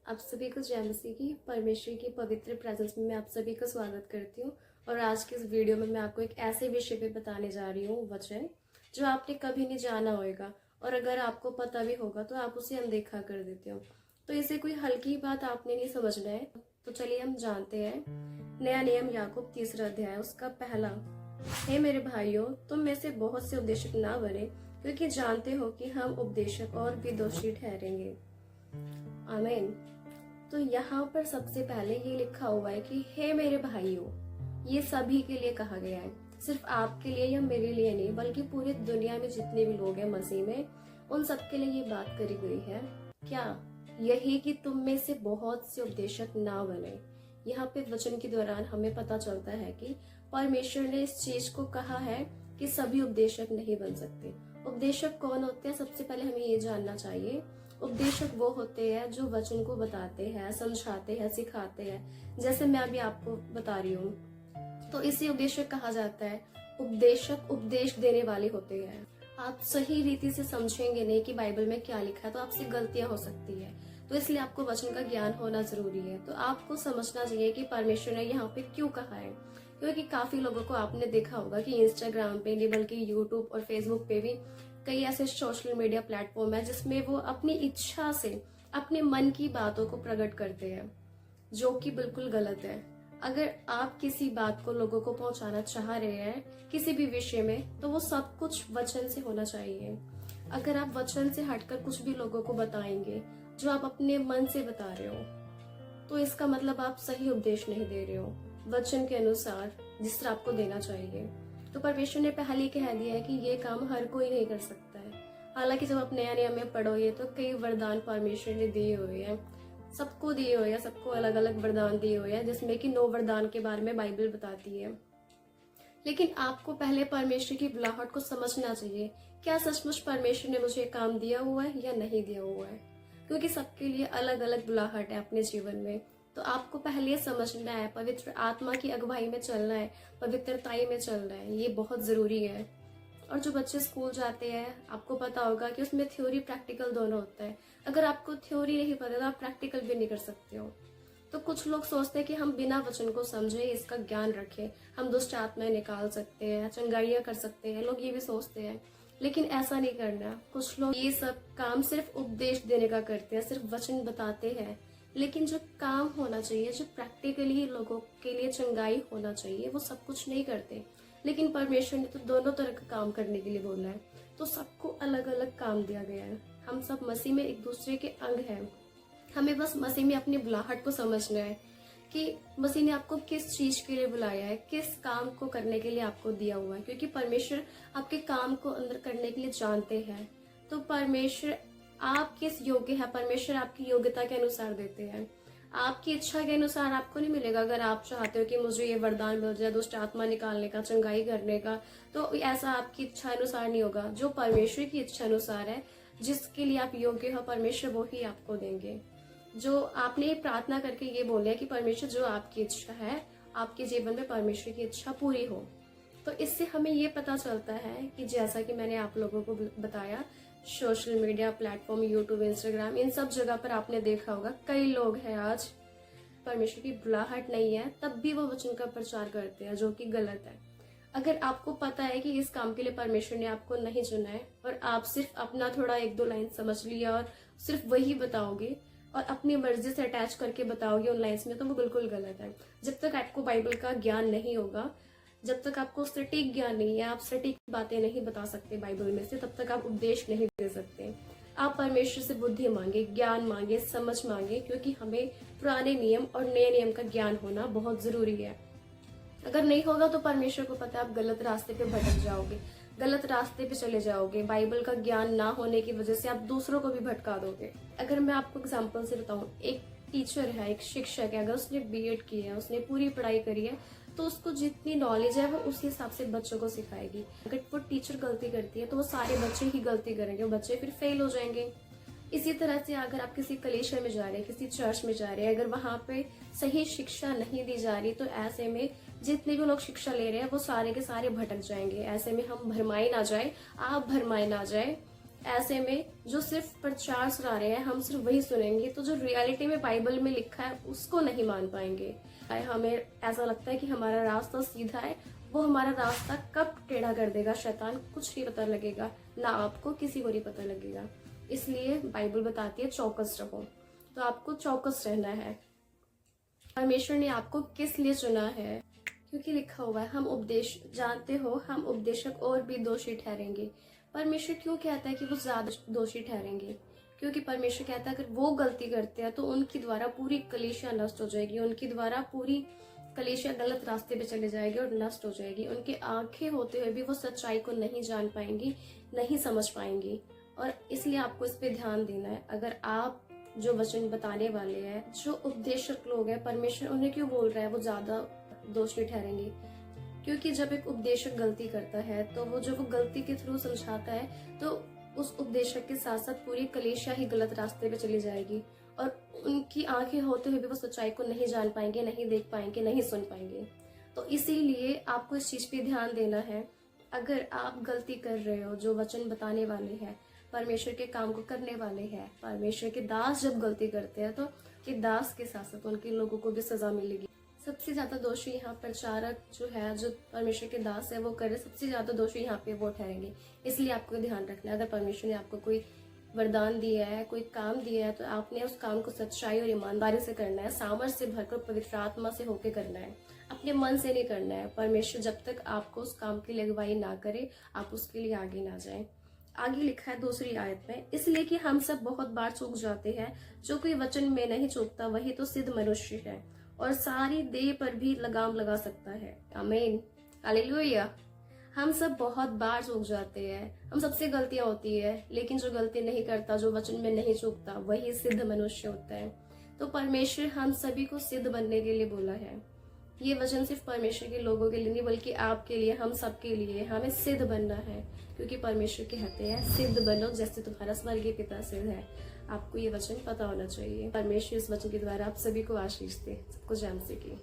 आप सभी को जय मसीह की परमेश्वर की पवित्र प्रेजेंस में मैं आप सभी का स्वागत करती हूँ। और आज की इस वीडियो में मैं आपको एक ऐसे विषय पे बताने जा रही हूँ, वचन जो आपने कभी नहीं जाना होगा, और अगर आपको पता भी होगा तो आप उसे अनदेखा कर देते हो। तो इसे कोई हल्की बात आपने नहीं समझना है। तो चलिए हम जानते हैं। नया नियम याकूब 3 अध्याय उसका पहला। हे मेरे भाइयों, तुम में से बहुत से उपदेशक ना बने, क्योंकि जानते हो कि हम उपदेशक और भी दोषी ठहरेंगे। आमीन। तो यहाँ पर सबसे पहले ये लिखा हुआ है कि हे मेरे भाइयों, ये सभी के लिए कहा गया है, सिर्फ आपके लिए या मेरे लिए नहीं, बल्कि पूरी दुनिया में जितने भी लोग हैं मसीह में, उन सबके लिए ये बात करी गई है। क्या? यही कि तुम में से बहुत से उपदेशक ना बने। यहाँ पे वचन के दौरान हमें पता चलता है कि परमेश्वर ने इस चीज को कहा है कि सभी उपदेशक नहीं बन सकते। उपदेशक कौन होते हैं? सबसे पहले हमें ये जानना चाहिए। उपदेशक वो होते हैं जो वचन को बताते हैं, समझाते हैं, सिखाते हैं, जैसे मैं अभी आपको बता रही हूँ। तो इसे उपदेशक कहा जाता है। उपदेशक उपदेश देने वाले होते हैं। आप सही रीति से समझेंगे नहीं कि बाइबल में क्या लिखा है तो आपसे गलतियां हो सकती है। तो इसलिए आपको वचन का ज्ञान होना जरूरी है। तो आपको समझना चाहिए कि परमेश्वर ने यहाँ पे क्यों कहा है। क्योंकि काफी लोगों को आपने देखा होगा कि इंस्टाग्राम पे नहीं बल्कि यूट्यूब और फेसबुक पे भी कई ऐसे सोशल मीडिया प्लेटफॉर्म है जिसमें वो अपनी इच्छा से अपने मन की बातों को प्रकट करते हैं, जो कि बिल्कुल गलत है। अगर आप किसी बात को लोगों को पहुंचाना चाह रहे हैं किसी भी विषय में, तो वो सब कुछ वचन से होना चाहिए। अगर आप वचन से हटकर कुछ भी लोगों को बताएंगे जो आप अपने मन से बता रहे हो, तो इसका मतलब आप सही उपदेश नहीं दे रहे हो वचन के अनुसार जिस तरह आपको देना चाहिए। तो परमेश्वर ने पहले ही कह दिया है कि ये काम हर कोई नहीं कर सकता है। हालांकि जब आप नया नियम में पढ़ोगे तो कई वरदान परमेश्वर ने दिए हुए हैं, सबको दिए हुए हैं, सबको अलग अलग वरदान दिए हुए हैं, जिसमें कि 9 वरदान के बारे में बाइबल बताती है। लेकिन आपको पहले परमेश्वर की बुलाहट को समझना चाहिए। क्या सचमुच परमेश्वर ने मुझे काम दिया हुआ है या नहीं दिया हुआ है? क्योंकि सबके लिए अलग अलग बुलाहट है अपने जीवन में। तो आपको पहले समझना है, पवित्र आत्मा की अगुवाई में चलना है, पवित्रताई में चलना है, ये बहुत जरूरी है। और जो बच्चे स्कूल जाते हैं, आपको पता होगा कि उसमें थ्योरी प्रैक्टिकल दोनों होता है। अगर आपको थ्योरी नहीं पता तो आप प्रैक्टिकल भी नहीं कर सकते हो। तो कुछ लोग सोचते हैं कि हम बिना वचन को समझे, इसका ज्ञान रखे, हम दुष्ट आत्माएं निकाल सकते हैं, चंगाइयां कर सकते हैं, लोग ये भी सोचते हैं। लेकिन ऐसा नहीं करना। कुछ लोग ये सब काम सिर्फ उपदेश देने का करते हैं, सिर्फ वचन बताते हैं, लेकिन जो काम होना चाहिए, जो प्रैक्टिकली लोगों के लिए चंगाई होना चाहिए, वो सब कुछ नहीं करते। लेकिन परमेश्वर ने तो दोनों तरह का काम करने के लिए बोला है। तो सबको अलग अलग काम दिया गया है। हम सब मसीह में एक दूसरे के अंग हैं। हमें बस मसीह में अपनी बुलाहट को समझना है कि मसीह ने आपको किस चीज के लिए बुलाया है, किस काम को करने के लिए आपको दिया हुआ है। क्योंकि परमेश्वर आपके काम को अंदर करने के लिए जानते हैं। तो परमेश्वर आप किस योग्य है, परमेश्वर आपकी योग्यता के अनुसार देते हैं। आपकी इच्छा के अनुसार आपको नहीं मिलेगा। अगर आप चाहते हो कि मुझे ये वरदान मिल जाए दुष्ट आत्मा निकालने का, चंगाई करने का, तो ऐसा आपकी इच्छा अनुसार नहीं होगा। जो परमेश्वर की इच्छा अनुसार है, जिसके लिए आप योग्य हो, परमेश्वर वो ही आपको देंगे। जो आपने प्रार्थना करके ये बोले कि परमेश्वर जो आपकी इच्छा है, आपके जीवन में परमेश्वर की इच्छा पूरी हो। तो इससे हमें ये पता चलता है कि जैसा कि मैंने आप लोगों को बताया, social media platform, YouTube, Instagram, इन सब जगह पर आपने देखा होगा कई लोग हैं आज परमेश्वर की बुलाहट नहीं है तब भी वो वचन का प्रचार करते हैं, जो कि गलत है। अगर आपको पता है कि इस काम के लिए परमेश्वर ने आपको नहीं चुना है और आप सिर्फ अपना थोड़ा 1-2 लाइन समझ लिया और सिर्फ वही बताओगे और अपनी मर्जी से अटैच करके बताओगे उन लाइन्स में, तो वो बिल्कुल गलत है। जब तक आपको बाइबल का ज्ञान नहीं होगा, जब तक आपको सटीक ज्ञान नहीं है, आप सटीक बातें नहीं बता सकते बाइबल में से, तब तक आप उपदेश नहीं दे सकते। आप परमेश्वर से बुद्धि मांगे, ज्ञान मांगे, समझ मांगे, क्योंकि हमें पुराने नियम और नए नियम का ज्ञान होना बहुत जरूरी है। अगर नहीं होगा तो परमेश्वर को पता है आप गलत रास्ते पे भटक जाओगे, गलत रास्ते पे चले जाओगे। बाइबल का ज्ञान ना होने की वजह से आप दूसरों को भी भटका दोगे। अगर मैं आपको एग्जाम्पल से बताऊं, एक टीचर है, एक शिक्षक है, अगर उसने बीएड की है, उसने पूरी पढ़ाई करी है, तो उसको जितनी नॉलेज है वो उस हिसाब से बच्चों को सिखाएगी। अगर वो टीचर गलती करती है तो वो सारे बच्चे ही गलती करेंगे, वो बच्चे फिर फेल हो जाएंगे। इसी तरह से अगर आप किसी कलीसिया में जा रहे हैं, किसी चर्च में जा रहे हैं, अगर वहां पे सही शिक्षा नहीं दी जा रही, तो ऐसे में जितने भी लोग शिक्षा ले रहे हैं वो सारे के सारे भटक जाएंगे। ऐसे में हम भरमाए ना जाए, आप भरमाए ना जाए। ऐसे में जो सिर्फ प्रचार चला रहे हैं हम सिर्फ वही सुनेंगे, तो जो रियलिटी में बाइबल में लिखा है उसको नहीं मान पाएंगे। हमें ऐसा लगता है कि हमारा रास्ता सीधा है, वो हमारा रास्ता कब टेढ़ा कर देगा शैतान कुछ नहीं पता लगेगा, ना आपको किसी को नहीं पता लगेगा। इसलिए बाइबल बताती है चौकस रहो, तो आपको चौकस रहना है। परमेश्वर ने आपको किस लिए चुना है? क्योंकि लिखा हुआ है, हम उपदेश जानते हो हम उपदेशक और भी दोषी ठहरेंगे। परमेश्वर क्यों कहता है कि वो ज्यादा दोषी ठहरेंगे? क्योंकि परमेश्वर कहता है अगर वो गलती करते हैं तो उनकी द्वारा पूरी कलीसिया नष्ट हो जाएगी, उनकी द्वारा पूरी कलीसिया गलत रास्ते पे चले जाएगी और नष्ट हो जाएगी। उनके आंखें होते हुए भी वो सच्चाई को नहीं जान पाएंगी, नहीं समझ पाएंगी। और इसलिए आपको इस पे ध्यान देना है। अगर आप जो वचन बताने वाले हैं, जो उपदेशक लोग हैं, परमेश्वर उन्हें क्यों बोल रहा है वो ज्यादा दोषी ठहरेंगे? क्योंकि जब एक उपदेशक गलती करता है तो वो गलती के थ्रू समझाता है, तो उस उपदेशक के साथ साथ पूरी कलीसिया ही गलत रास्ते पे चली जाएगी और उनकी आंखें होते हुए भी वो सच्चाई को नहीं जान पाएंगे, नहीं देख पाएंगे, नहीं सुन पाएंगे। तो इसीलिए आपको इस चीज पे ध्यान देना है। अगर आप गलती कर रहे हो, जो वचन बताने वाले हैं, परमेश्वर के काम को करने वाले हैं, परमेश्वर के दास जब गलती करते हैं तो कि दास के साथ साथ उनके लोगों को भी सजा मिलेगी। सबसे ज्यादा दोषी यहाँ प्रचारक जो है, जो परमेश्वर के दास है, वो करे, सबसे ज्यादा दोषी यहाँ पे वो ठहरेंगे। इसलिए आपको ध्यान रखना है, अगर परमेश्वर ने आपको कोई वरदान दिया है, कोई काम दिया है, तो आपने उस काम को सच्चाई और ईमानदारी से करना है, सामर्थ्य से भरकर पवित्र आत्मा से होके करना है, अपने मन से नहीं करना है। परमेश्वर जब तक आपको उस काम की अगुवाई ना करे, आप उसके लिए आगे ना जाए। आगे लिखा है दूसरी आयत में, इसलिए कि हम सब बहुत बार चूक जाते हैं, जो कोई वचन में नहीं चूकता वही तो सिद्ध मनुष्य है और सारी देह पर भी लगाम लगा सकता है। आमीन, हालेलुया। हम सब बहुत बार चूक जाते हैं, हम सबसे गलतियां होती है, लेकिन जो गलती नहीं करता, जो वचन में नहीं चूकता, वही सिद्ध मनुष्य होता है। तो परमेश्वर हम सभी को सिद्ध बनने के लिए बोला है। ये वचन सिर्फ परमेश्वर के लोगों के लिए नहीं, बल्कि आपके लिए, हम सब के लिए हमें सिद्ध बनना है। क्योंकि परमेश्वर कहते हैं सिद्ध बनो जैसे तुम्हारा स्वर्गीय पिता सिद्ध है। आपको ये वचन पता होना चाहिए। परमेश्वर इस वचन के द्वारा आप सभी को आशीष दे। सबको जय मसीह की।